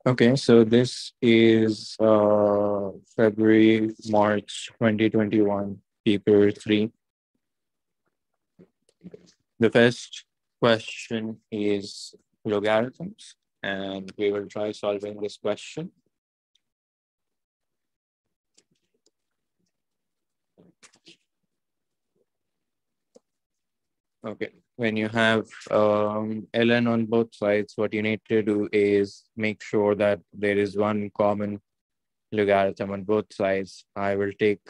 Okay, so this is February, March 2021, paper 3. The first question is logarithms, and we will try solving this question. Okay, when you have ln on both sides, what you need to do is make sure that there is one common logarithm on both sides. I will take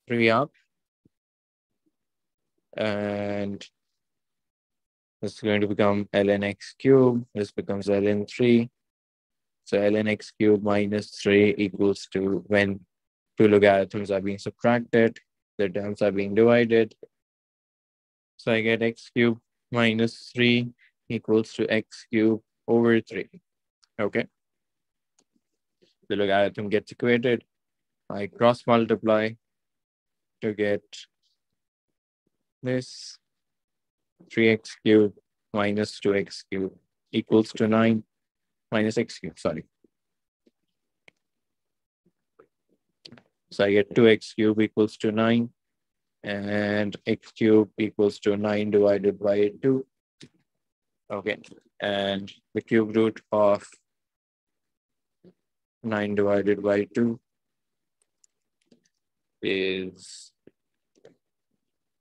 3 up, and this is going to become ln x cubed. This becomes ln 3. So ln x cubed minus 3 equals to, when two logarithms are being subtracted, the terms are being divided. So I get x cubed minus 3 equals to x cubed over 3. Okay. The logarithm gets equated. I cross multiply to get this 3x cubed minus 2x cubed equals to 9 minus x cubed, sorry. So I get 2x cubed equals to 9, and x cubed equals to 9 divided by 2. Okay, and the cube root of 9 divided by 2 is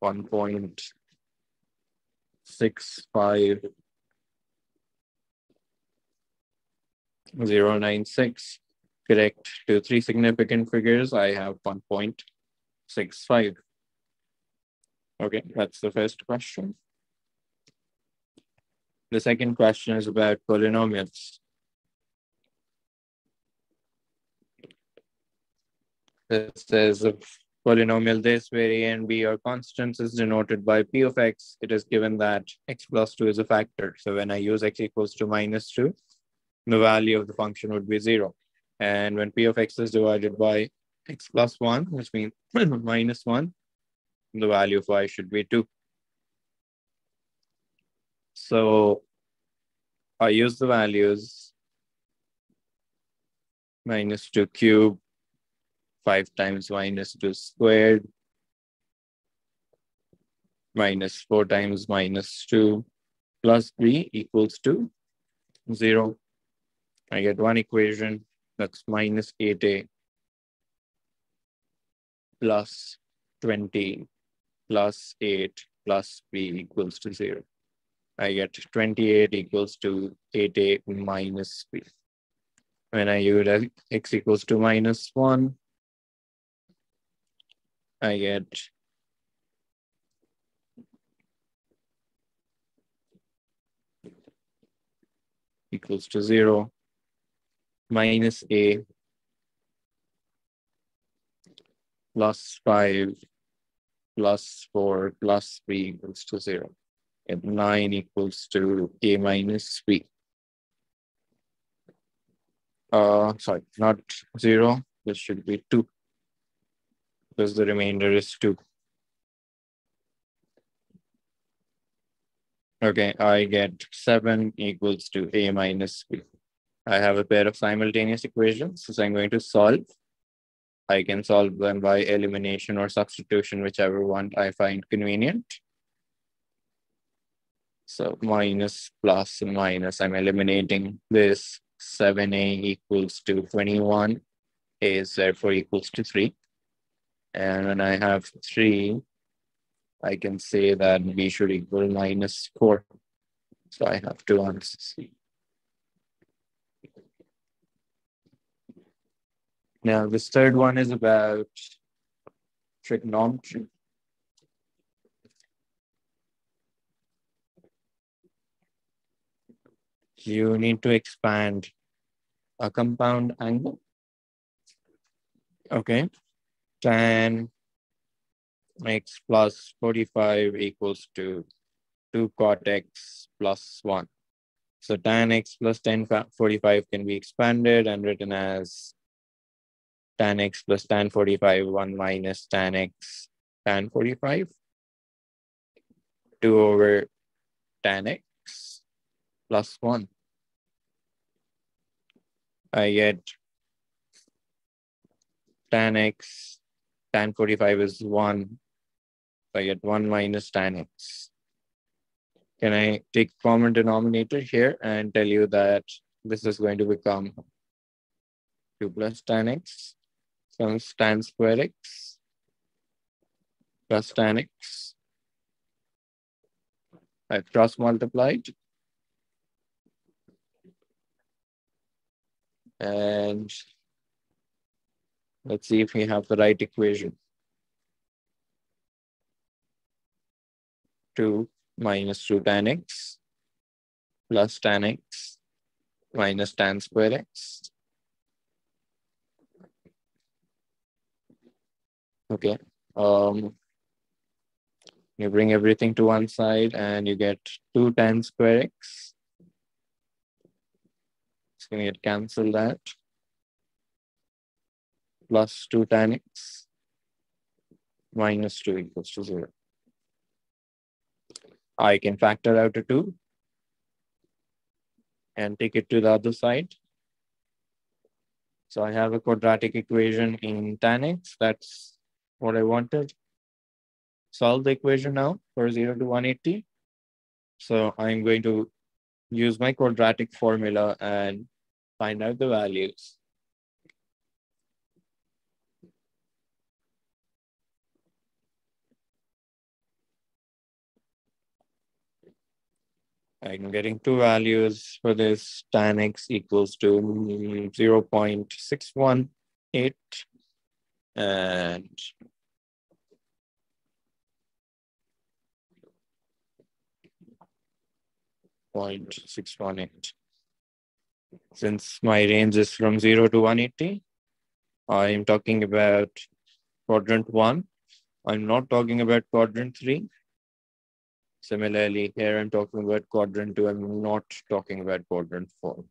1.65096. Correct to 3 significant figures, I have 1.65. Okay, that's the first question. The second question is about polynomials. It says a polynomial this, where a and b are constants, is denoted by p of x. It is given that x plus 2 is a factor. So when I use x equals to minus 2, the value of the function would be 0. And when p of x is divided by x plus 1, which means minus 1, the value of y should be 2. So I use the values minus 2 cubed, 5 times minus 2 squared, minus 4 times minus 2 plus 3 equals to 0. I get one equation, that's minus 8a plus 20 plus 8 plus b equals to 0. I get 28 equals to 8a minus b. When I use x equals to minus 1, I get equals to 0, minus a plus 5 plus 4 plus 3 equals to 0. And 9 equals to a minus b. Sorry, not 0. This should be 2. Because the remainder is 2. Okay, I get 7 equals to a minus b. I have a pair of simultaneous equations, so I'm going to solve. I can solve them by elimination or substitution, whichever one I find convenient. So minus plus minus, I'm eliminating this. 7a equals to 21. A is therefore equals to 3. And when I have 3, I can say that b should equal -4. So I have 2 answers. Now, this third one is about trigonometry. You need to expand a compound angle. Okay. Tan x plus 45 equals to 2 cot x plus 1. So tan x plus 45 can be expanded and written as tan x plus tan 45, 1 minus tan x tan 45, 2 over tan x plus 1. I get tan x, tan 45 is 1. So I get 1 minus tan x. Can I take common denominator here and tell you that this is going to become 2 plus tan x comes tan square x plus tan x. I've cross multiplied. And let's see if we have the right equation. 2 minus 2 tan x plus tan x minus tan square x. Okay. You bring everything to one side and you get 2 tan square x. It's going to get cancelled that. Plus 2 tan x minus 2 equals to 0. I can factor out a 2 and take it to the other side. So I have a quadratic equation in tan x. That's what I wanted. Solve the equation now for 0 to 180. So I'm going to use my quadratic formula and find out the values. I'm getting 2 values for this. Tan x equals to 0.618 and 0.618. Since my range is from 0 to 180, I'm talking about quadrant 1. I'm not talking about quadrant 3. Similarly, here I'm talking about quadrant 2. I'm not talking about quadrant 4.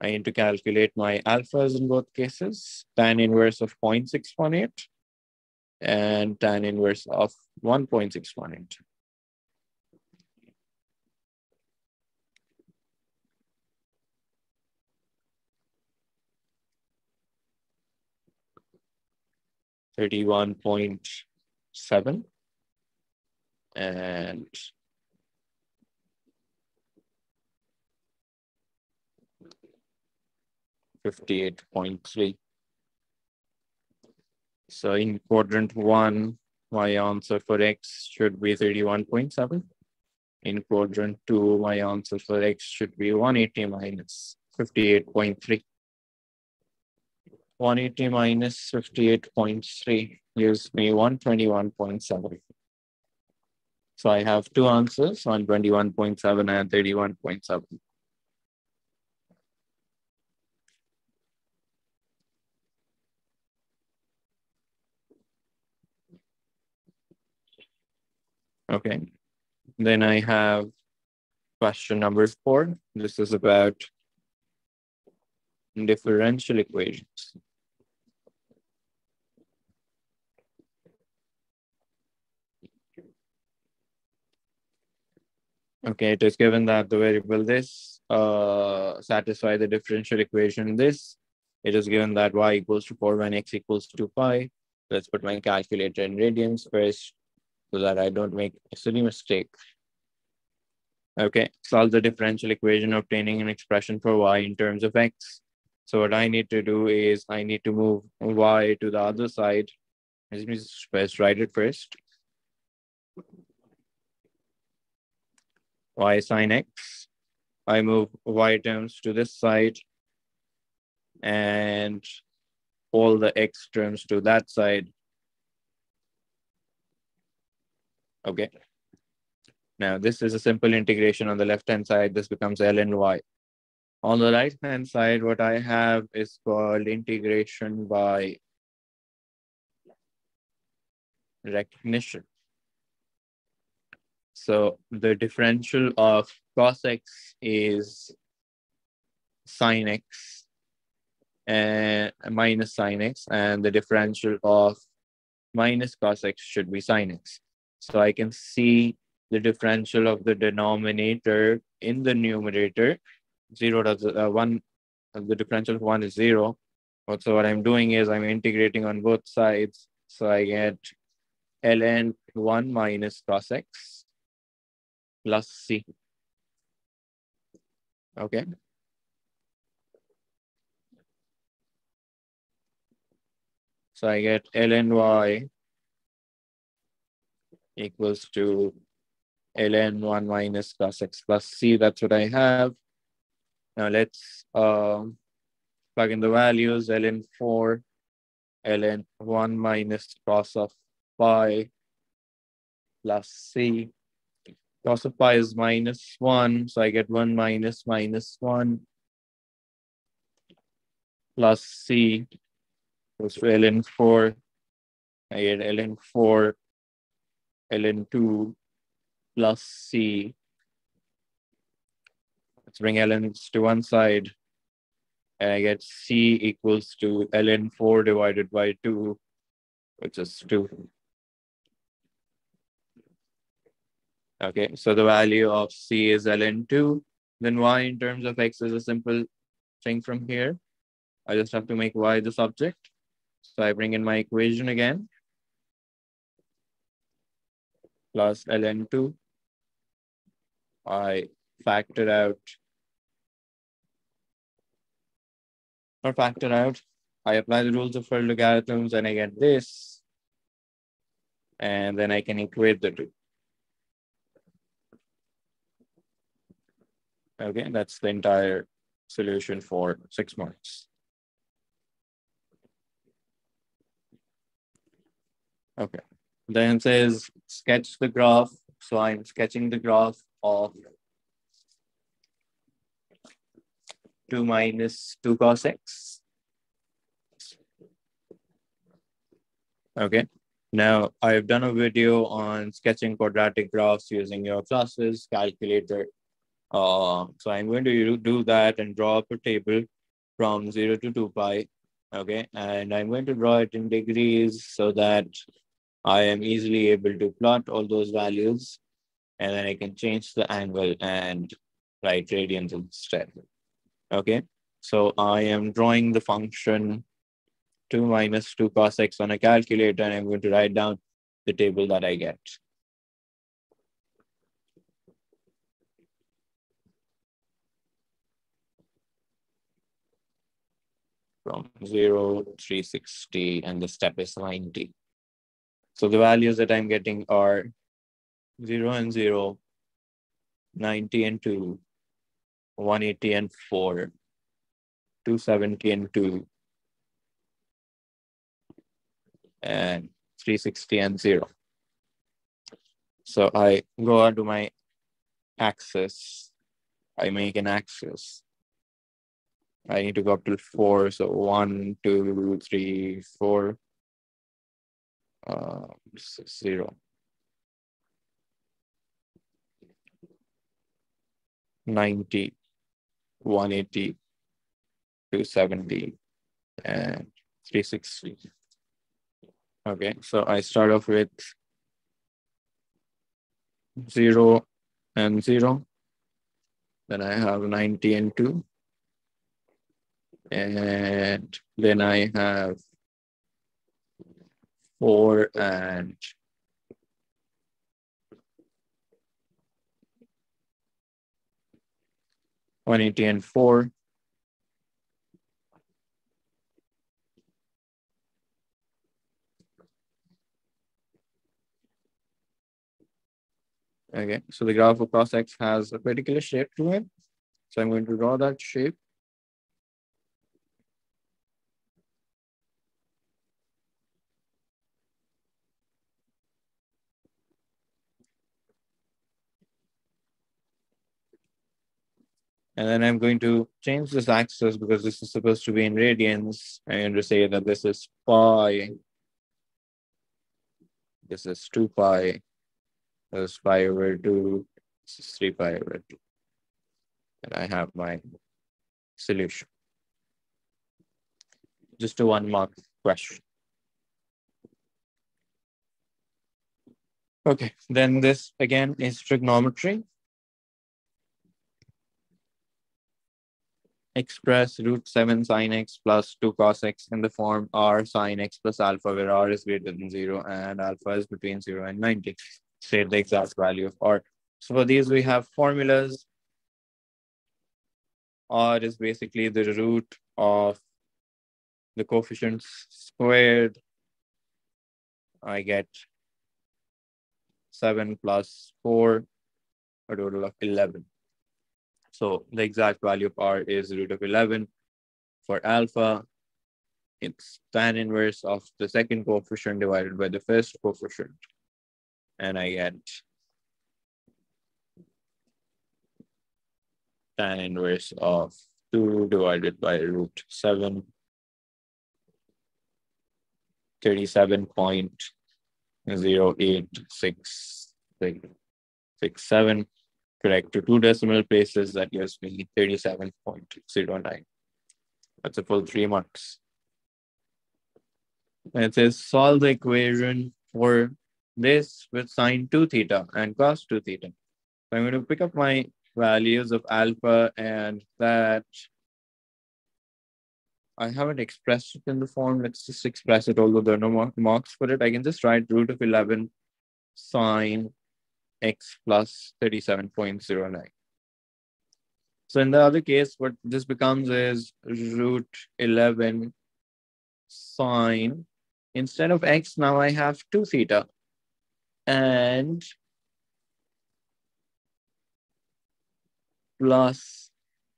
I need to calculate my alphas in both cases. Tan inverse of 0.618 and tan inverse of 1.618. $31.7 and 58.3. So in quadrant 1, my answer for x should be 31.7. In quadrant 2, my answer for x should be 180 minus 58.3. 180 minus 58.3 gives me 121.7. So I have 2 answers, 121.7 and 31.7. Okay. Then I have question number 4. This is about differential equations. Okay, it is given that the variable this satisfy the differential equation this. It is given that y equals to 4 when x equals to pi. Let's put my calculator in radians first so that I don't make a silly mistake. Okay, solve the differential equation obtaining an expression for y in terms of x. So what I need to do is I need to move y to the other side Let me just first write it first. Y sine x. I move y terms to this side and all the x terms to that side. Okay. Now this is a simple integration on the left-hand side. This becomes ln y. On the right-hand side, what I have is called integration by recognition. So the differential of cos x is sine x and minus sine x, and the differential of minus cos x should be sine x. So I can see the differential of the denominator in the numerator. 0 does 1, the differential of 1 is 0. So what I'm doing is I'm integrating on both sides. So I get ln 1 minus cos x plus c. Okay. So I get ln y equals to ln 1 minus cos x plus c. That's what I have. Now let's plug in the values. Ln 4, ln 1 minus cos of pi plus c. Cos of pi is minus 1, so I get 1 minus minus 1 plus c goes to ln 4. I get ln 4, ln 2 plus c. Let's bring ln's to one side. And I get c equals to ln 4 divided by 2, which is 2. Okay, so the value of c is ln 2. Then y in terms of x is a simple thing from here. I just have to make y the subject. So I bring in my equation again. Plus ln 2. I factor out. Or factor out. I apply the rules of first logarithms and I get this. And then I can equate the two. Okay, that's the entire solution for 6 marks. Okay, then it says sketch the graph. So I'm sketching the graph of 2 minus 2 cos x. Okay, now I've done a video on sketching quadratic graphs using your classes calculator. So I'm going to do that and draw up a table from 0 to 2 pi. Okay, and I'm going to draw it in degrees so that I am easily able to plot all those values, and then I can change the angle and write radians instead. Okay, so I am drawing the function 2 minus 2 cos x on a calculator, and I'm going to write down the table that I get. From 0 to 360, and the step is 90. So the values that I'm getting are 0 and 0, 90 and 2, 180 and 4, 270 and 2, and 360 and 0. So I go on to my axis. I make an axis. I need to go up to 4. So 1, 2, 3, 4, 0. 90, 180, 270, and 360. Okay, so I start off with 0 and 0. Then I have 90 and 2. And then I have 4 and 180 and 4. Okay, so the graph of cos x has a particular shape to it. So I'm going to draw that shape. And then I'm going to change this axis because this is supposed to be in radians. I'm going to say that this is pi. This is 2 pi. This is pi over 2. This is 3 pi over 2. And I have my solution. Just a 1 mark question. Okay, then this again is trigonometry. Express root 7 sine x plus 2 cos x in the form r sine x plus alpha, where r is greater than 0 and alpha is between 0 and 90. State the exact value of r. So for these, we have formulas. R is basically the root of the coefficients squared. I get 7 plus 4, a total of 11. So the exact value of r is root of 11. For alpha, it's tan inverse of the second coefficient divided by the first coefficient. And I get tan inverse of 2 divided by root 7, 37.08667. Correct to 2 decimal places, that gives me 37.09. That's a full 3 marks. And it says solve the equation for this with sine 2 theta and cos 2 theta. So I'm going to pick up my values of alpha, and that I haven't expressed it in the form. Let's just express it, although there are no marks for it. I can just write root of 11 sine x plus 37.09. So in the other case, what this becomes is root 11 sine. Instead of x, now I have 2 theta. And plus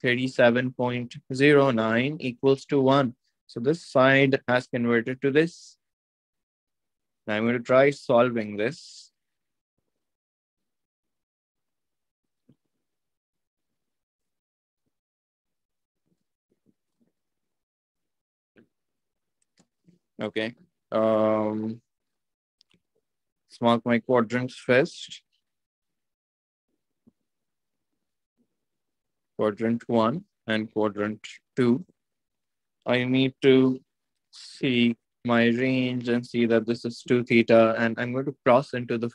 37.09 equals to 1. So this side has converted to this. Now I'm going to try solving this. Okay. Let's mark my quadrants first. Quadrant 1 and quadrant 2. I need to see my range and see that this is 2 theta, and I'm going to cross into the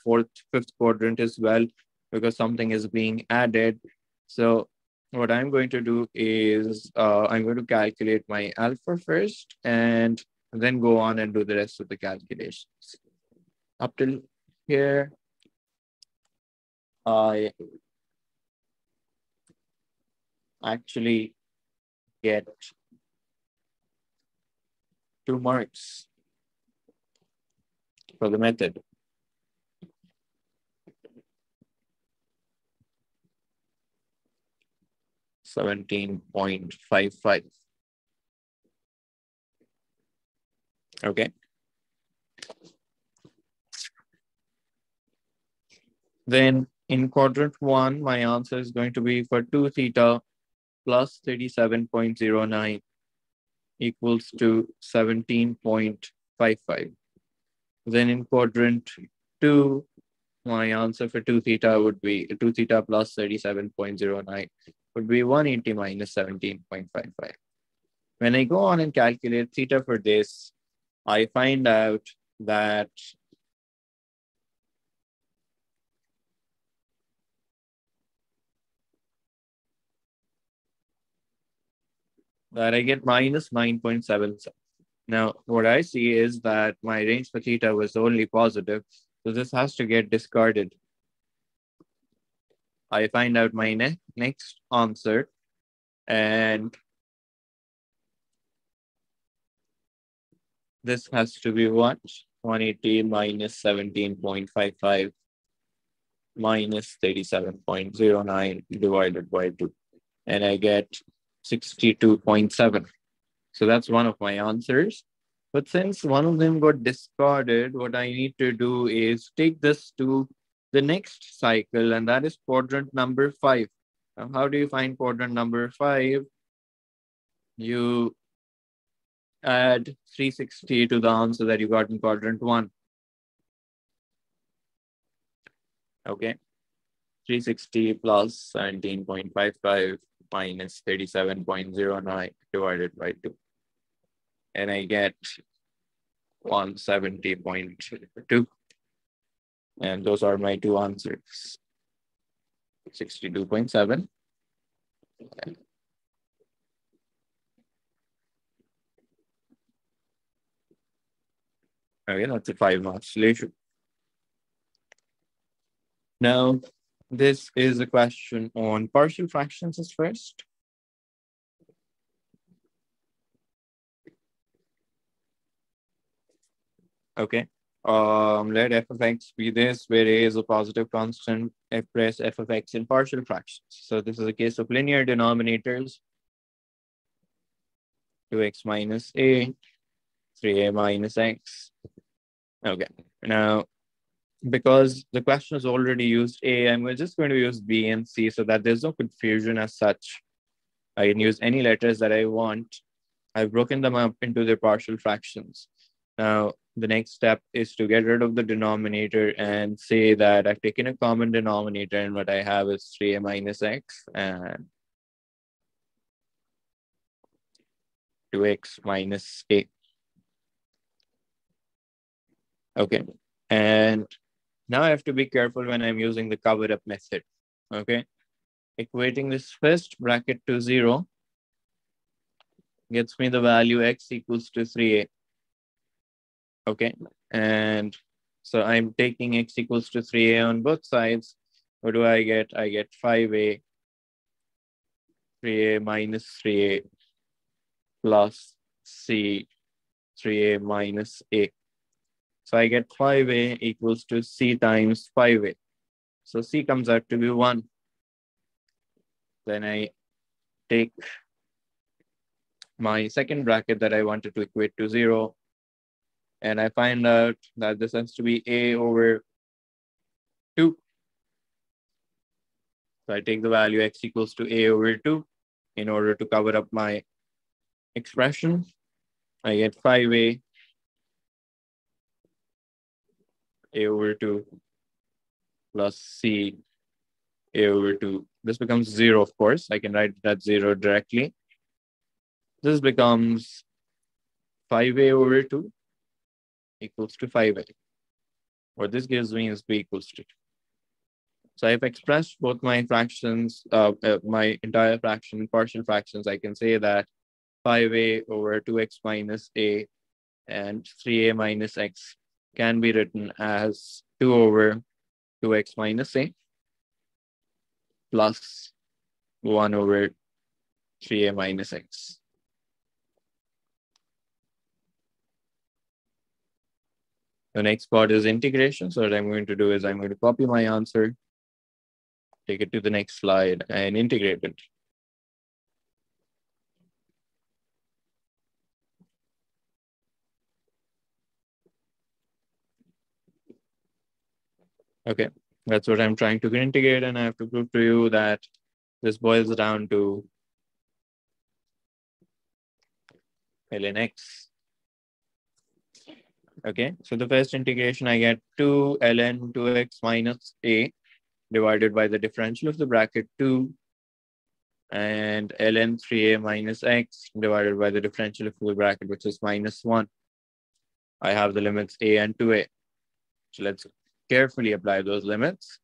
fifth quadrant as well because something is being added. So what I'm going to do is I'm going to calculate my alpha first and then go on and do the rest of the calculations. Up till here, I actually get 2 marks for the method. .55. Okay. Then in quadrant 1, my answer is going to be for 2 theta plus 37.09 equals to 17.55. Then in quadrant 2, my answer for 2 theta would be 2 theta plus 37.09 would be 180 minus 17.55. When I go on and calculate theta for this, I find out that I get minus 9.77. Now, what I see is that my range for theta was only positive, so this has to get discarded. I find out my next answer, and this has to be what? 180 minus 17.55. minus 37.09 divided by 2. And I get 62.7. So that's one of my answers. But since one of them got discarded, what I need to do is take this to the next cycle, and that is quadrant number 5. Now, how do you find quadrant number 5? You add 360 to the answer that you got in quadrant 1. Okay. 360 plus 17.55 minus 37.09 divided by 2. And I get 170.2. And those are my two answers. 62.7. Okay, that's a 5-mark solution. Now, this is a question on partial fractions as first. Okay. Let f of x be this, where a is a positive constant, f press f of x in partial fractions. So this is a case of linear denominators. 2x minus a, 3a minus x. Okay. Now, because the question has already used a, I'm just going to use b and c so that there's no confusion as such. I can use any letters that I want. I've broken them up into their partial fractions. Now, the next step is to get rid of the denominator and say that I've taken a common denominator and what I have is 3a minus x and 2x minus a. Okay. And now I have to be careful when I'm using the covered up method. Okay. Equating this first bracket to 0 gets me the value x equals to 3a. Okay. And so I'm taking x equals to 3a on both sides. What do I get? I get 5a, 3a minus 3a plus c, 3a minus a. So I get 5a equals to c times 5a. So c comes out to be 1. Then I take my second bracket that I wanted to equate to 0. And I find out that this has to be a over 2. So I take the value x equals to a over 2 in order to cover up my expression. I get 5a, a over 2 plus c, a over 2. This becomes 0, of course. I can write that 0 directly. This becomes 5a over 2 equals to 5a. What this gives me is b equals to 2. So I've expressed both my fractions, my entire fraction, partial fractions. I can say that 5a over 2x minus a and 3a minus x can be written as 2 over 2x minus a plus 1 over 3a minus x. The next part is integration. So what I'm going to do is I'm going to copy my answer, take it to the next slide, and integrate it. Okay, that's what I'm trying to integrate, and I have to prove to you that this boils down to ln x. Okay, so the first integration, I get 2 ln 2x minus a divided by the differential of the bracket 2 and ln 3a minus x divided by the differential of the bracket, which is minus 1. I have the limits a and 2a. So let's carefully apply those limits.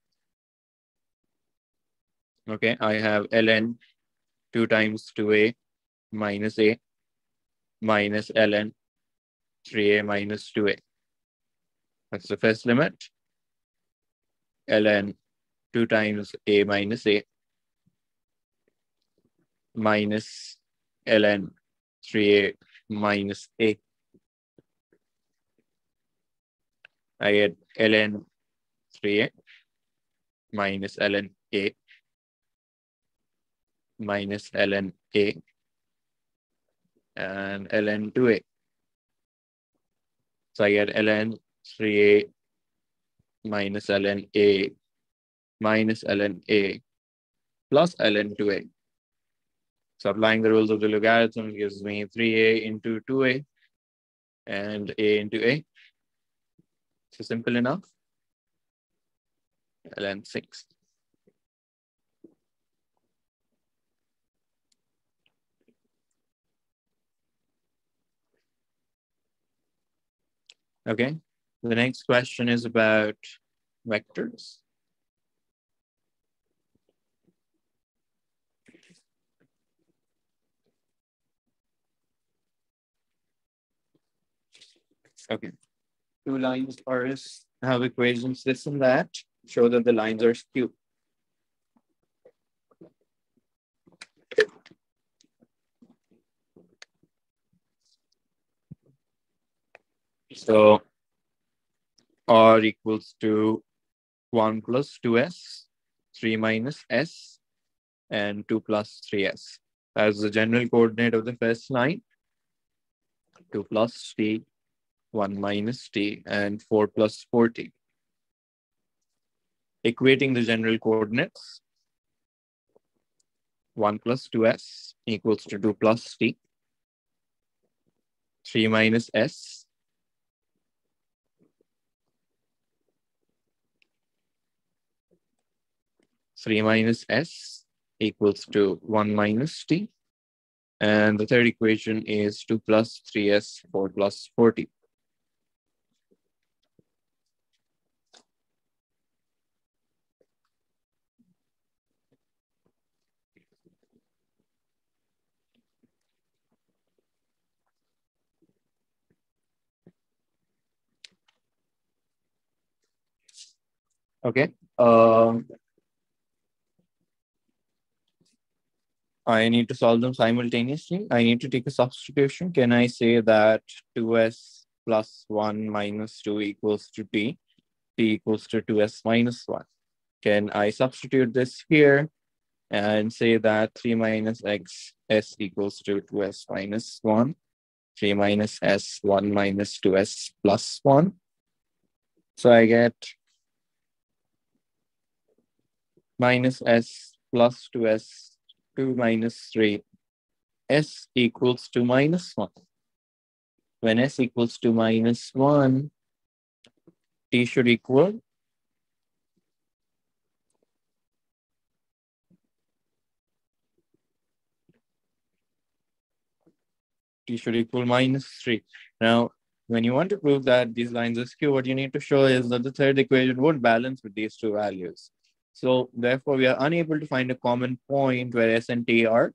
Okay, I have ln 2 times 2a minus a minus ln 3a minus 2a. That's the first limit. Ln 2 times a minus a minus ln 3a minus a. I get ln 3a minus ln A minus ln A and ln 2A. So I get ln 3A minus ln A minus ln A plus ln 2A. So applying the rules of the logarithm gives me 3A into 2A and A into A. So simple enough. ln 6. Okay. The next question is about vectors. Okay. Two lines have equations this and that. Show that the lines are skewed. So R equals to 1 plus 2s, 3 minus s, and 2 plus 3s. As the general coordinate of the first line, 2 plus t, 1 minus t, and 4 plus 4t. Equating the general coordinates, 1 plus 2s equals to 2 plus t, 3 minus s, equals to 1 minus t. And the third equation is 2 plus 3s, 4 plus 4t. Okay. I need to solve them simultaneously. I need to take a substitution. Can I say that 2s plus 1 minus 2 equals to t? T equals to 2s minus 1. Can I substitute this here and say that 3 minus x s equals to 2s minus 1? 3 minus s, 1 minus 2s plus 1. So I get minus s plus 2s, 2 minus 3, s equals to minus 1. When s equals to minus 1, t should equal minus 3. Now, when you want to prove that these lines are skewed, what you need to show is that the third equation won't balance with these two values. So therefore, we are unable to find a common point where s and t are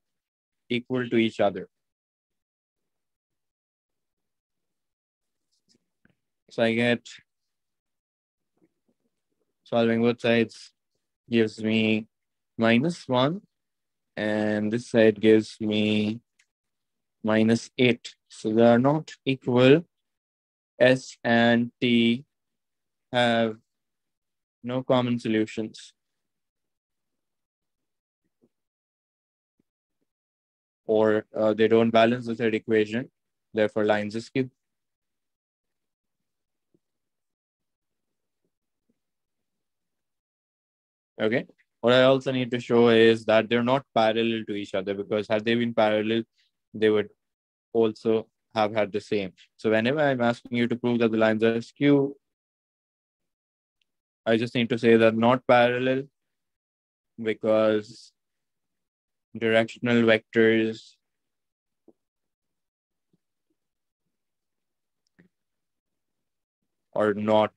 equal to each other. So I get solving both sides gives me minus 1, and this side gives me minus 8. So they are not equal. S and T have no common solutions. Or they don't balance the third equation. Therefore, lines are skewed. Okay. What I also need to show is that they're not parallel to each other, because had they been parallel, they would also have had the same. So whenever I'm asking you to prove that the lines are skewed, I just need to say that not parallel, because directional vectors are not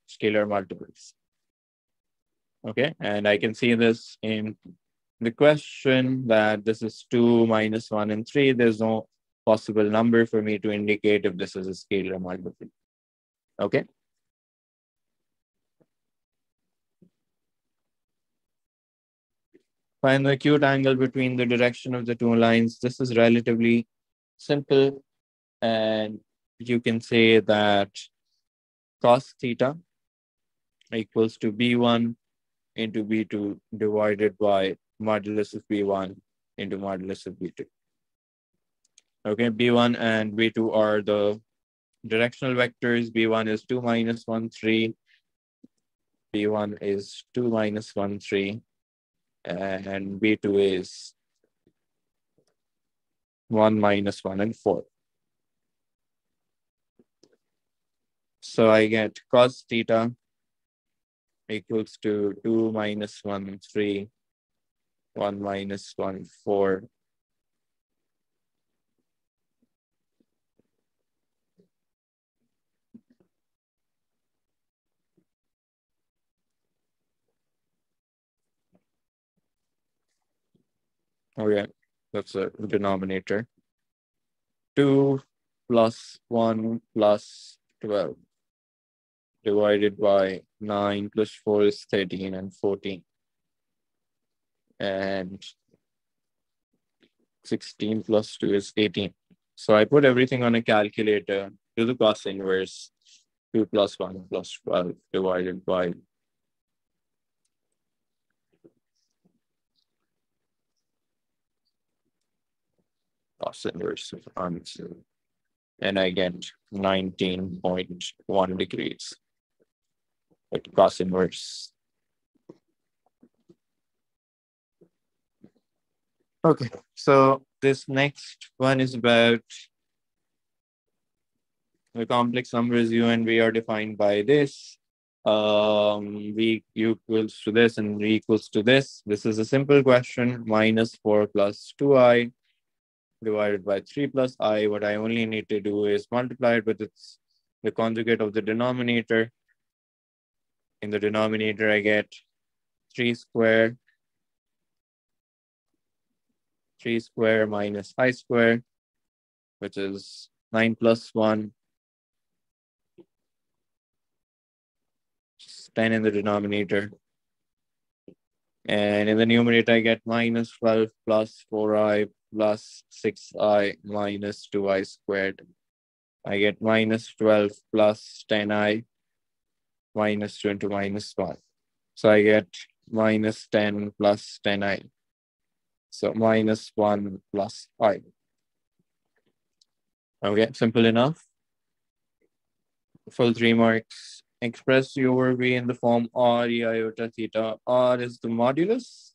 scalar multiples. Okay, and I can see this in the question that this is 2 minus 1 and 3. There's no possible number for me to indicate if this is a scalar multiple. Okay. Find the acute angle between the direction of the two lines. This is relatively simple, and you can say that cos theta equals to b1 into B2 divided by modulus of B1 into modulus of B2. Okay, B1 and B2 are the directional vectors. B1 is 2 minus 1, 3. B1 is 2 minus 1, 3. And B2 is 1 minus 1 and 4. So I get cos theta equals to 2 minus 1, 3, 1 minus 1, 4. Okay, that's a denominator. 2 plus 1 plus 12 divided by 9 plus 4 is 13 and 14. And 16 plus 2 is 18. So I put everything on a calculator, do the cos inverse, 2 plus 1 plus 12 divided by cos inverse of answer. And I get 19.1 degrees with cos inverse. Okay, so this next one is about the complex numbers u and v are defined by this. V equals to this and v equals to this. This is a simple question, minus 4 plus 2i divided by 3 plus I. What I only need to do is multiply it with the conjugate of the denominator. In the denominator, I get 3 square minus I square, which is 9 plus 1, just 10 in the denominator. And in the numerator, I get minus 12 plus 4i plus 6i minus 2i squared. I get minus 12 plus 10i minus 2 into minus 1. So I get minus 10 plus 10i. So minus 1 plus I. Okay, simple enough. Full 3 marks. Express u over v in the form r e iota theta. R is the modulus,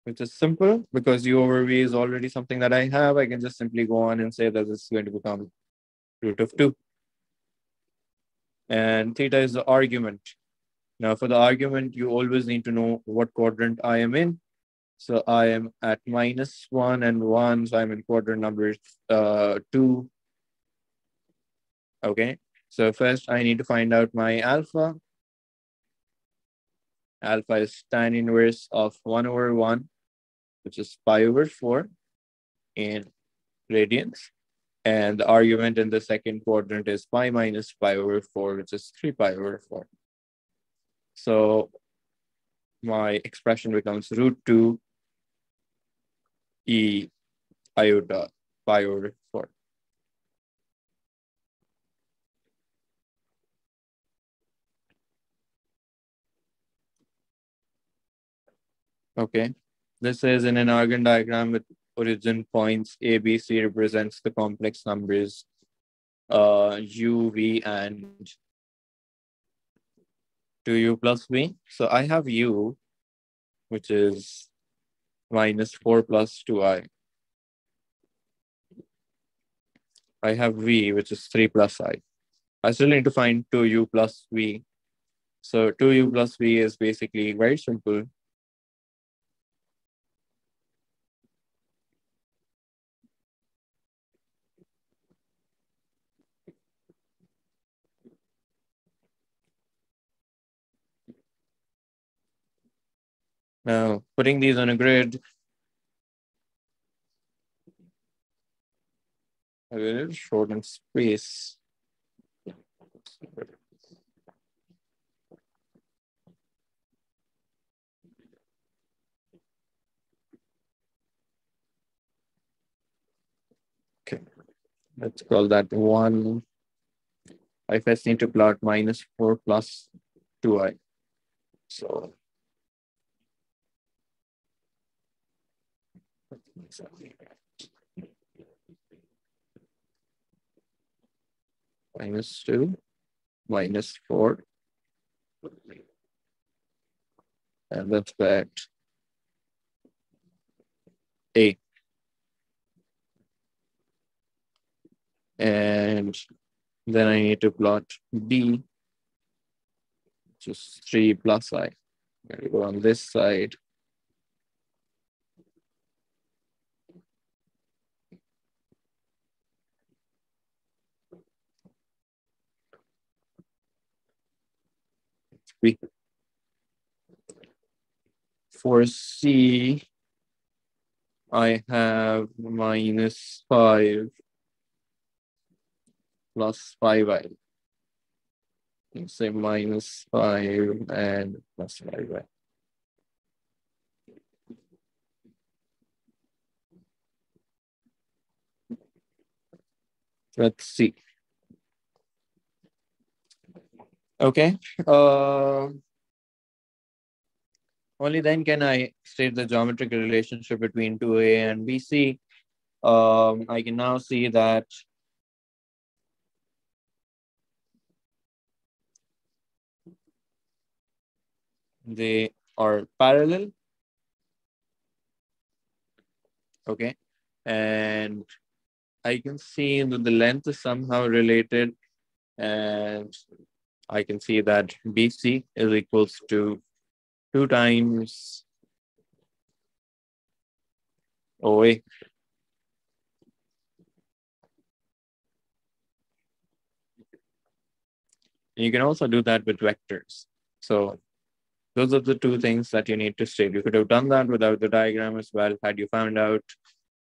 which is simple because u over v is already something that I have. I can just simply go on and say that this is going to become root of 2. And theta is the argument. Now for the argument, you always need to know what quadrant I am in. So I am at minus 1 and 1, so I'm in quadrant number 2. Okay, so first I need to find out my alpha. Alpha is tan inverse of 1 over 1, which is pi over 4 in radians. And the argument in the second quadrant is pi minus pi over 4, which is 3 pi over 4. So my expression becomes root 2 e iota pi over 4. Okay, this is in an Argand diagram with origin points A, B, C represents the complex numbers u, v, and 2u plus v. So I have u, which is minus 4 plus 2i. I have v, which is 3 plus I. I still need to find 2u plus v. So 2u plus v is basically very simple. Now, putting these on a grid, a little short in space. Okay, let's call that 1. I first need to plot minus 4 plus 2i. So -2, -4, and that's back A. And then I need to plot B, which is 3 plus I. I'm going to go on this side. B. For C, I have -5 plus 5i. Let's say -5 and plus 5i. Let's see. Okay. Only then can I state the geometrical relationship between 2A and BC. I can now see that they are parallel. Okay. And I can see that the length is somehow related. And I can see that BC is equals to 2 times OA. You can also do that with vectors. So those are the two things that you need to state. You could have done that without the diagram as well. Had you found out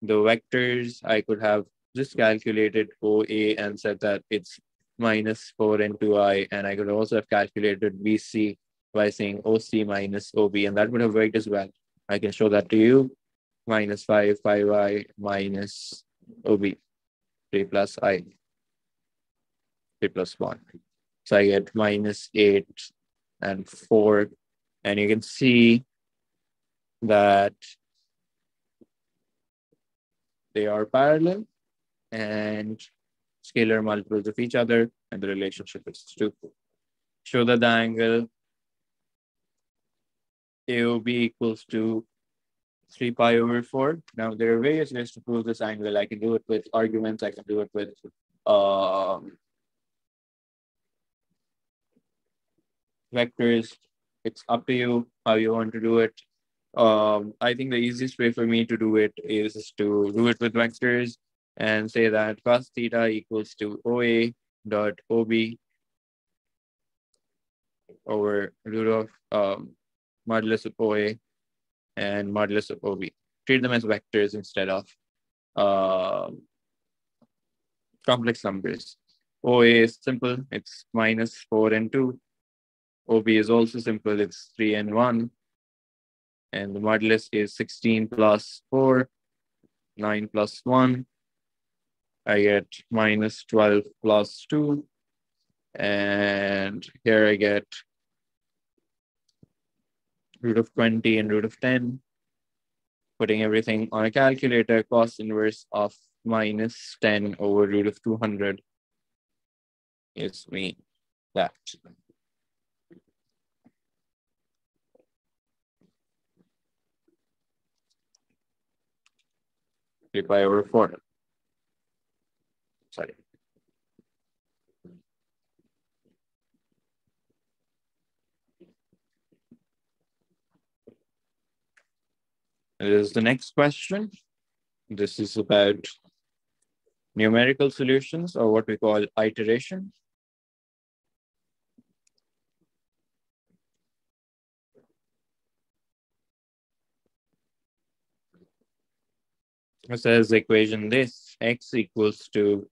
the vectors, I could have just calculated OA and said that it's -4 into I. And I could also have calculated BC by saying OC minus OB. And that would have worked as well. I can show that to you. -5, 5I minus OB. 3 plus I. 3 plus 1. So I get -8 and 4. And you can see that they are parallel and scalar multiples of each other, and the relationship is 2. Show that the angle AOB equals to 3 pi over 4. Now, there are various ways to prove this angle. I can do it with arguments. I can do it with vectors. It's up to you how you want to do it. I think the easiest way for me to do it is to do it with vectors and say that cos theta equals to OA dot OB over root of modulus of OA and modulus of OB. Treat them as vectors instead of complex numbers. OA is simple, it's -4 and 2. OB is also simple, it's 3 and 1. And the modulus is 16 plus 4, 9 plus 1. I get -12 plus 2. And here I get root of 20 and root of 10. Putting everything on a calculator, cos inverse of -10 over root of 200 gives me that. 3 pi over 4. Sorry. This is the next question. This is about numerical solutions, or what we call iteration. It says the equation this, x equals to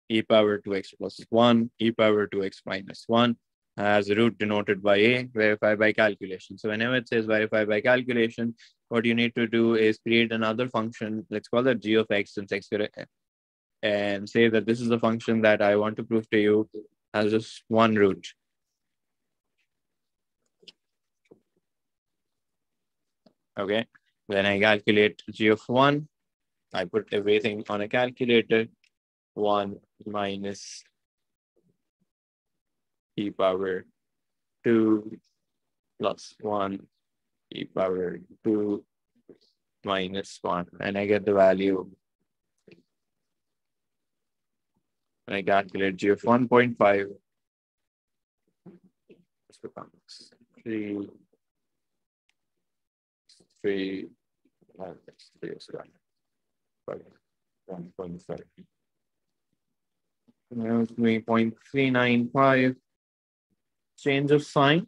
e power 2x plus 1, e power 2x minus 1, has a root denoted by a, verify by calculation. So whenever it says verify by calculation, what you need to do is create another function, let's call that g of x since x, and say that this is the function that I want to prove to you has just one root. Okay. Then I calculate g of 1. I put everything on a calculator. 1 minus e power 2 plus 1 e power 2 minus 1. And I get the value. And I calculate g of 1.5. This becomes 3, 3, minus 3 is 1.5. Now 3.395. Change of sign.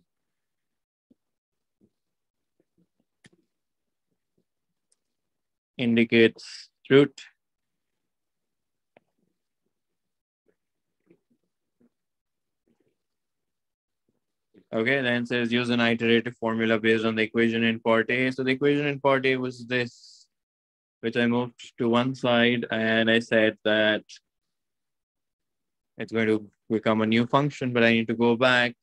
Indicates truth. Okay, then says use an iterative formula based on the equation in part A. So the equation in part A was this, which I moved to one side, and I said that it's going to become a new function, but I need to go back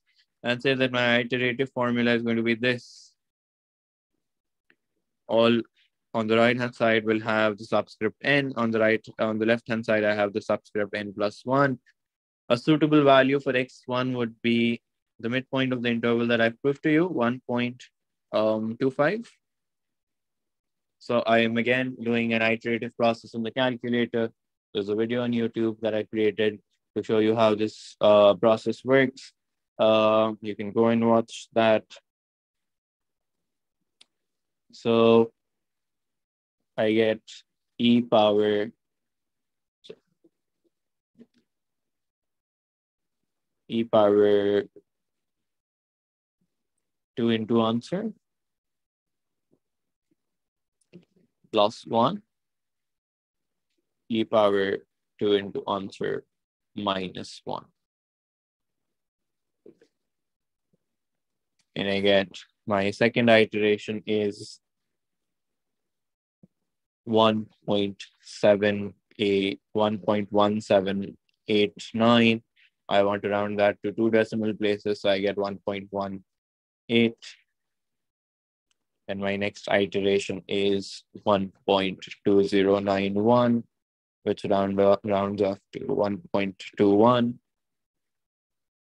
and say that my iterative formula is going to be this. All on the right hand side will have the subscript n. On the left hand side, I have the subscript n plus 1. A suitable value for x1 would be the midpoint of the interval that I've proved to you, 1.25. So I am again doing an iterative process in the calculator. There's a video on YouTube that I created to show you how this process works. You can go and watch that. So I get e power 2 into answer plus 1, e power 2 into answer minus 1. And I get my second iteration is 1.1789. I want to round that to 2 decimal places, so I get 1.18. And my next iteration is 1.2091, which rounds off to 1.21.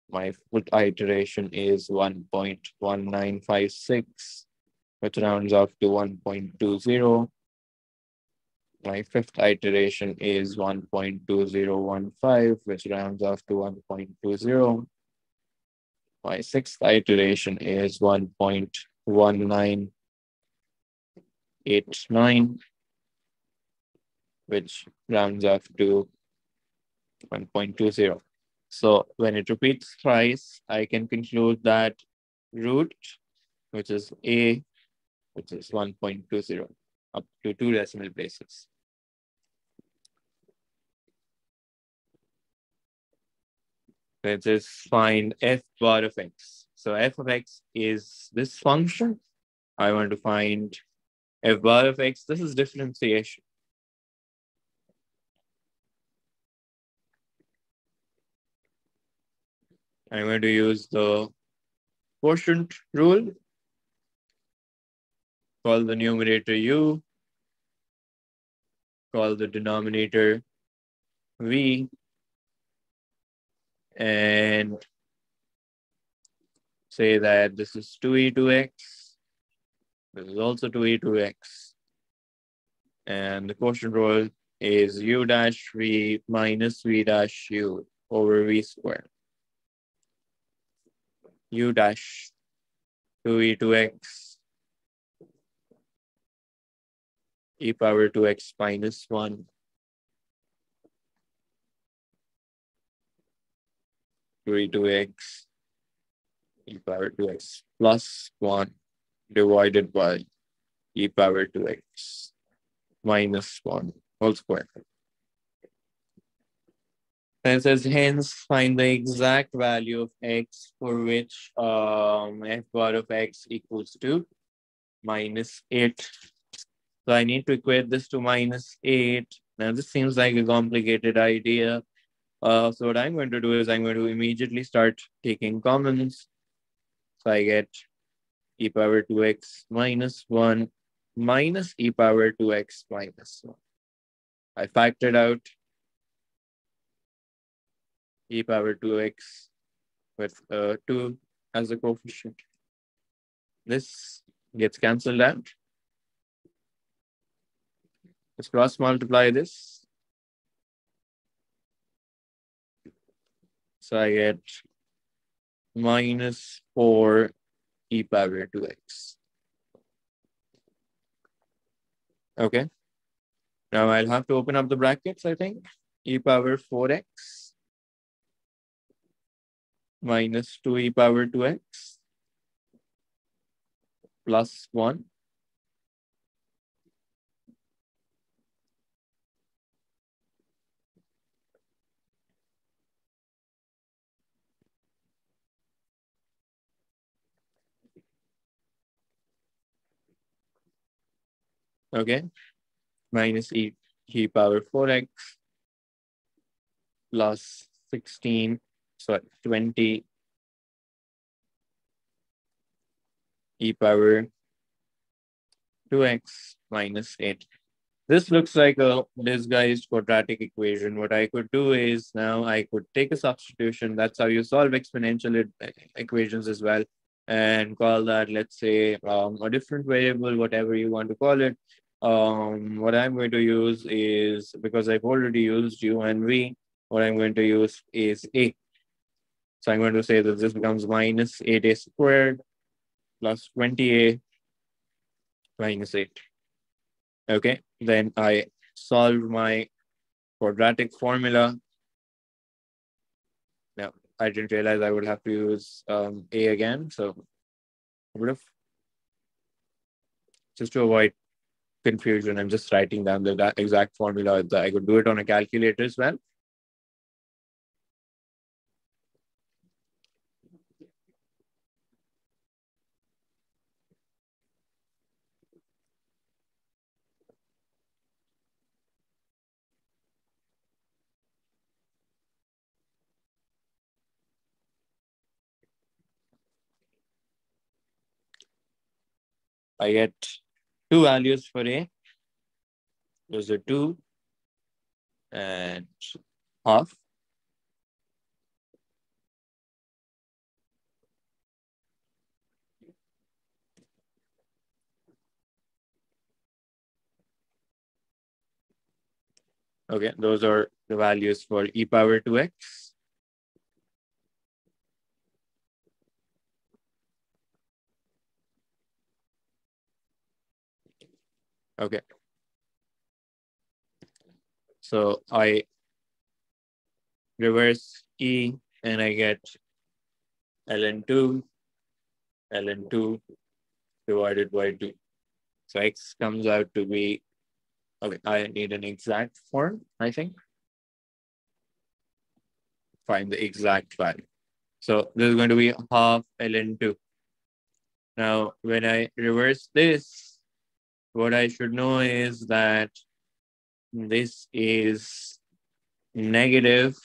My fourth iteration is 1.1956, which rounds off to 1.20. My fifth iteration is 1.2015, which rounds off to 1.20. My sixth iteration is 1.1989, which rounds off to 1.20. So when it repeats thrice, I can conclude that root, which is a, which is 1.20, up to 2 decimal places. Let's just find f bar of x. So f of x is this function. I want to find f bar of x. This is differentiation. I'm going to use the quotient rule. Call the numerator u. Call the denominator v. And say that this is 2e2x. This is also 2e2x. And the quotient rule is u dash v minus v dash u over v squared. U dash 2e2x e power 2x minus 1 2e2x e power 2x plus 1 divided by e power 2x minus 1 whole square. And it says, hence, find the exact value of x for which f bar of x equals to minus 8. So I need to equate this to minus 8. Now, this seems like a complicated idea. So what I'm going to do is I'm going to immediately start taking commons. So I get e power 2x minus 1 minus e power 2x minus 1. I factored out e power 2x with 2 as a coefficient. This gets cancelled out. Let's cross multiply this. So I get minus 4 e power 2x. Okay. Now I'll have to open up the brackets, I think. E power 4x minus 2 e power 2x plus 1. Okay. Minus e power 4x plus 16, sorry, 20 e power 2x minus 8. This looks like a disguised quadratic equation. What I could do is now I could take a substitution. That's how you solve exponential equations as well. And call that, let's say, a different variable, whatever you want to call it. What I'm going to use is, because I've already used u and v, what I'm going to use is a. So I'm going to say that this becomes minus 8a squared plus 20a minus 8. Okay, then I solve my quadratic formula. Now, I didn't realize I would have to use a again, so I would have, just to avoid confusion, I'm just writing down the exact formula. I could do it on a calculator as well. I get two values for a. Those are 2 and half. Okay, those are the values for e power 2x. Okay. So I reverse e and I get ln2 divided by 2. So x comes out to be, okay, I need an exact form, I think. Find the exact value. So this is going to be half ln2. Now, when I reverse this, what I should know is that this is negative.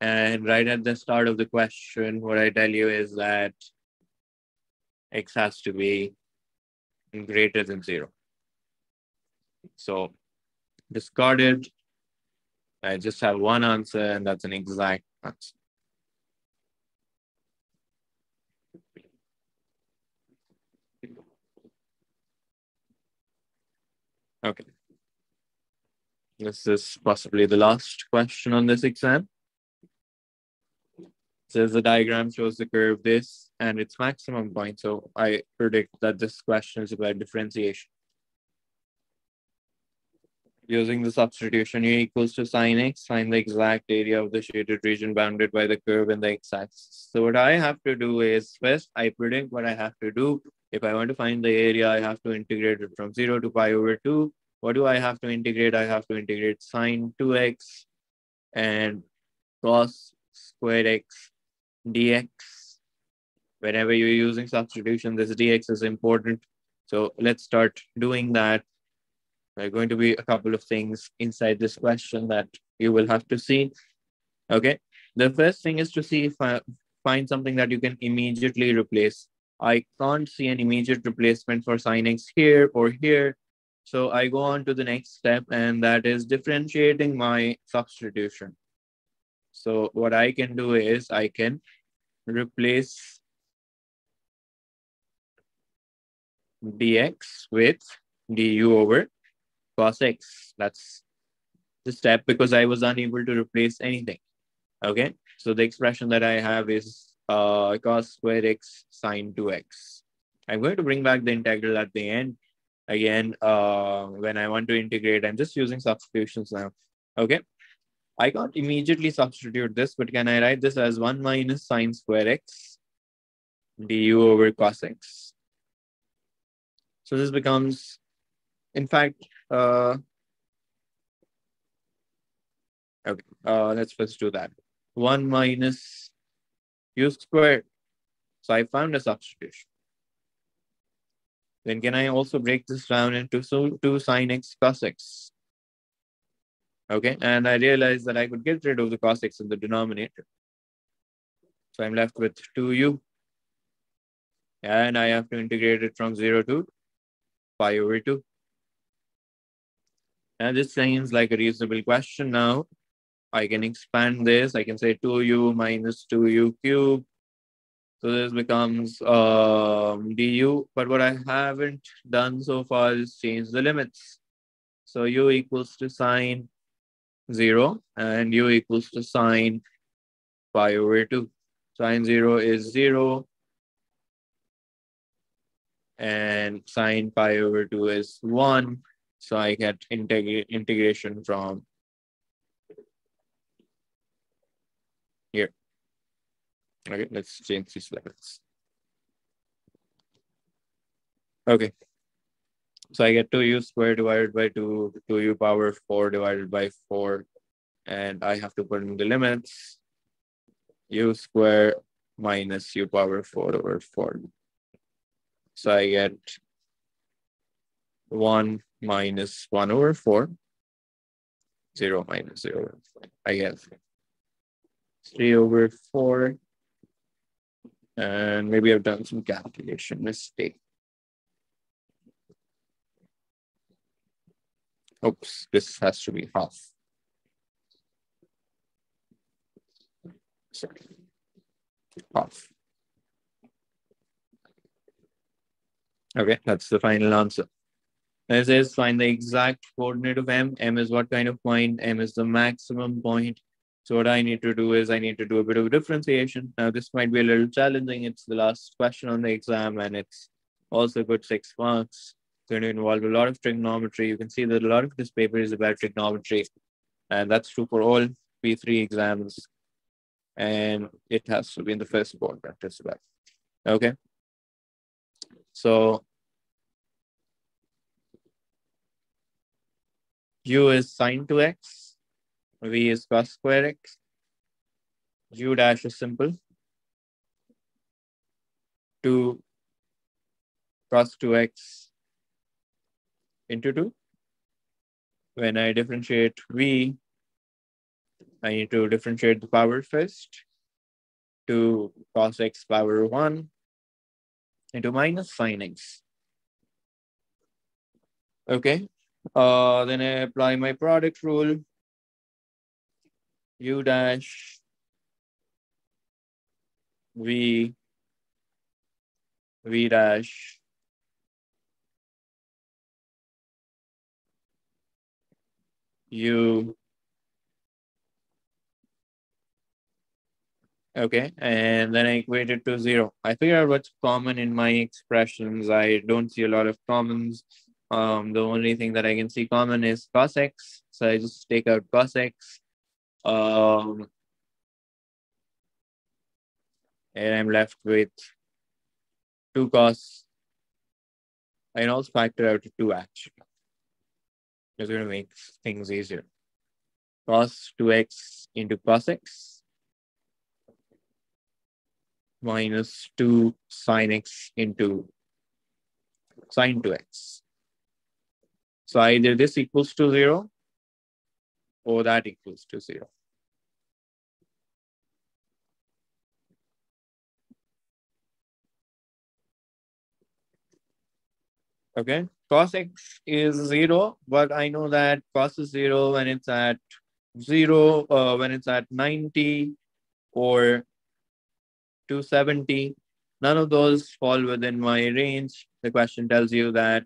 And right at the start of the question, what I tell you is that x has to be greater than 0. So discarded. I just have one answer, and that's an exact answer. Okay. This is possibly the last question on this exam. Says the diagram shows the curve this and its maximum point. So I predict that this question is about differentiation. Using the substitution, u equals to sine x, find the exact area of the shaded region bounded by the curve in the x-axis. So what I have to do is, first, I predict what I have to do. If I want to find the area, I have to integrate it from 0 to pi over 2. What do I have to integrate? I have to integrate sine 2x and cos squared x dx. Whenever you're using substitution, this dx is important. So let's start doing that. There are going to be a couple of things inside this question that you will have to see. Okay. The first thing is to see if I find something that you can immediately replace. I can't see an immediate replacement for sin x here or here. So I go on to the next step, and that is differentiating my substitution. So what I can do is I can replace dx with du over cos x. That's the step because I was unable to replace anything. Okay, so the expression that I have is cos squared x sine 2x. I'm going to bring back the integral at the end. Again, when I want to integrate, I'm just using substitutions now. Okay, I can't immediately substitute this, but can I write this as 1 minus sine square x du over cos x? So this becomes, in fact, okay, let's first do that. 1 minus u squared. So I found a substitution. Then can I also break this down into 2 sine x cos x? Okay, and I realized that I could get rid of the cos x in the denominator. So I'm left with 2u. And I have to integrate it from 0 to pi over 2. And this seems like a reasonable question now. I can expand this. I can say 2u minus 2u cubed. So this becomes du. But what I haven't done so far is change the limits. So u equals to sine 0 and u equals to sine pi over 2. Sine 0 is 0 and sine pi over 2 is 1. So I get integration from here. Okay, let's change these limits. Okay. So I get 2u squared divided by 2, 2u power 4 divided by 4. And I have to put in the limits. U squared minus u power 4 over 4. So I get 1 minus 1 over 4. 0 minus 0 over 4. I get 3 over 4. And maybe I've done some calculation mistake. Oops, this has to be half. Sorry, half. Okay, that's the final answer. This is find the exact coordinate of m. M is what kind of point? M is the maximum point. So what I need to do is I need to do a bit of differentiation. Now this might be a little challenging. It's the last question on the exam and it's also good 6 marks. It's going to involve a lot of trigonometry. You can see that a lot of this paper is about trigonometry. And that's true for all P3 exams. And it has to be in the first board practice about. Okay. So u is sine 2x. V is cos square x. U dash is simple. 2 cos 2x into 2. When I differentiate V, I need to differentiate the power first. 2 cos x power 1 into minus sine x. Okay. Then I apply my product rule. U dash V dash U. Okay, and then I equate it to 0. I figure out what's common in my expressions. I don't see a lot of commons. The only thing that I can see common is cos x. So I just take out cos x. And I'm left with 2 cos. I can also factor out 2 actually. It's going to make things easier. Cos 2x into cos x minus 2 sin x into sin 2x. So either this equals to 0 or that equals to 0. Okay, cos x is 0, but I know that cos is 0 when it's at 0, when it's at 90 or 270. None of those fall within my range. The question tells you that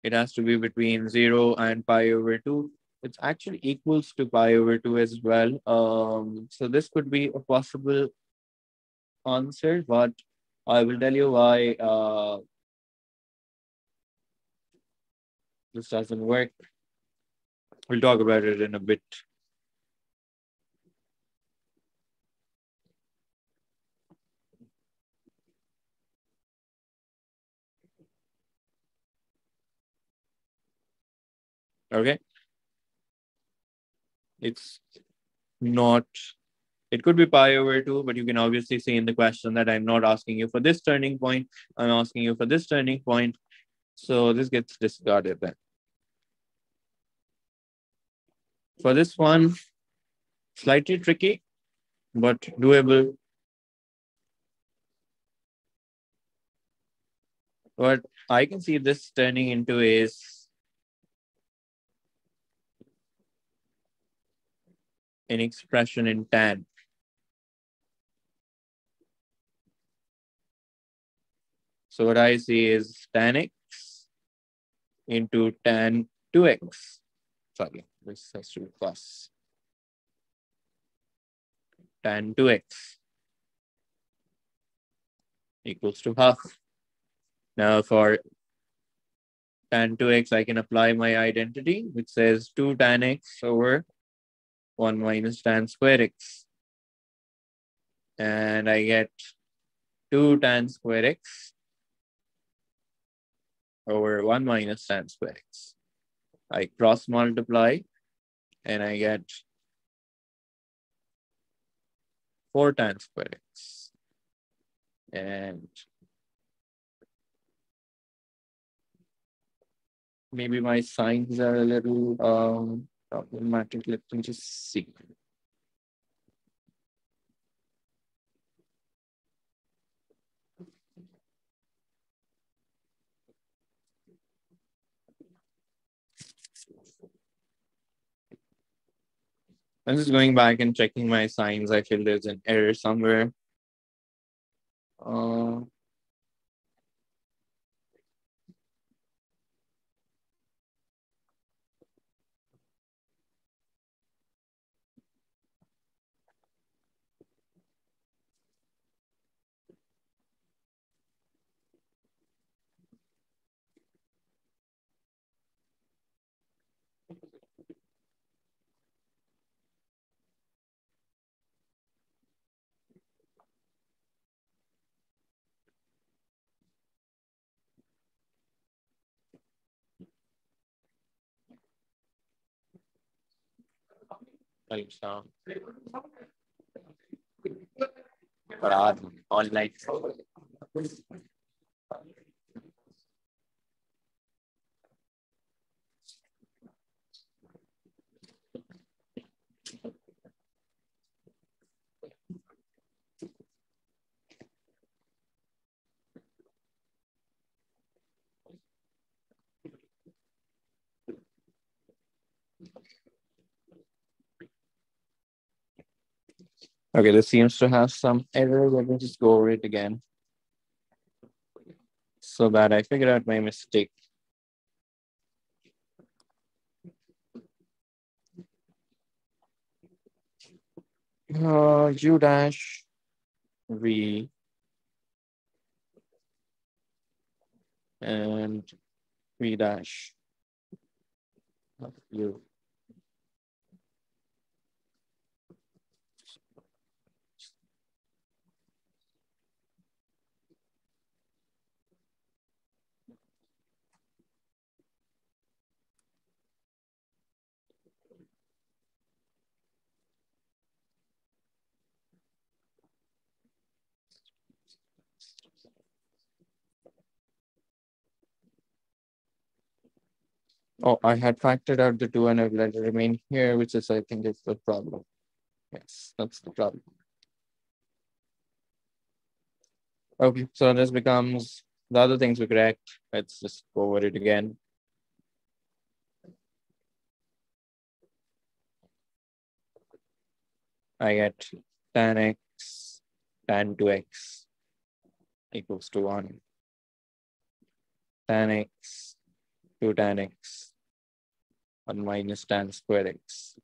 it has to be between 0 and pi over 2. It's actually equals to pi over 2 as well. So this could be a possible answer, but I will tell you why this doesn't work. We'll talk about it in a bit. Okay. It's not, it could be pi over 2, but you can obviously see in the question that I'm not asking you for this turning point. I'm asking you for this turning point. So this gets discarded then. For this one, slightly tricky, but doable. What I can see this turning into is an expression in tan. So what I see is tan x into tan 2x. Sorry, this has to be plus. Tan 2x equals to half. Now for tan 2x, I can apply my identity, which says 2 tan x over 1 minus tan square x. And I get 2 tan square x over 1 minus tan square x. I cross multiply and I get 4 tan square x. And maybe my signs are a little problematic. Let me just see. I'm just going back and checking my signs. I feel there's an error somewhere. Online. Okay, this seems to have some error. Let me just go over it again so that I figure out my mistake. U dash V and V dash U. Oh, I had factored out the 2 and I've let it remain here, which is, I think, is the problem. Yes, that's the problem. Okay, so this becomes The other things we correct. Let's just go over it again. I get tan x, tan 2x equals to 1. Tan x, 2 tan x, 1 minus tan square x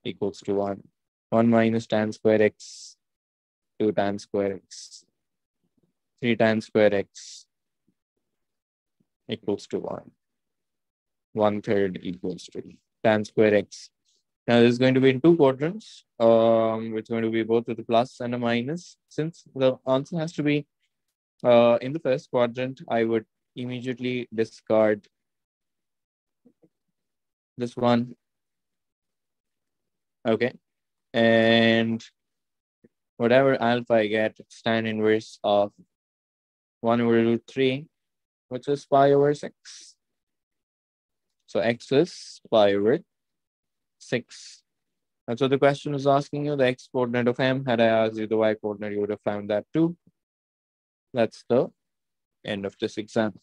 equals to 1. 1 minus tan square x, 2 tan square x, 3 tan square x equals to 1. 1/3 equals to tan square x. Now this is going to be in two quadrants. It's going to be both with a plus and a minus. Since the answer has to be in the first quadrant, I would immediately discard this one. Okay. And whatever alpha I get, it's tan inverse of 1/√3, which is pi over 6. So x is pi over 6. And so the question is asking you the x coordinate of m. Had I asked you the y coordinate, you would have found that too. That's the end of this exam.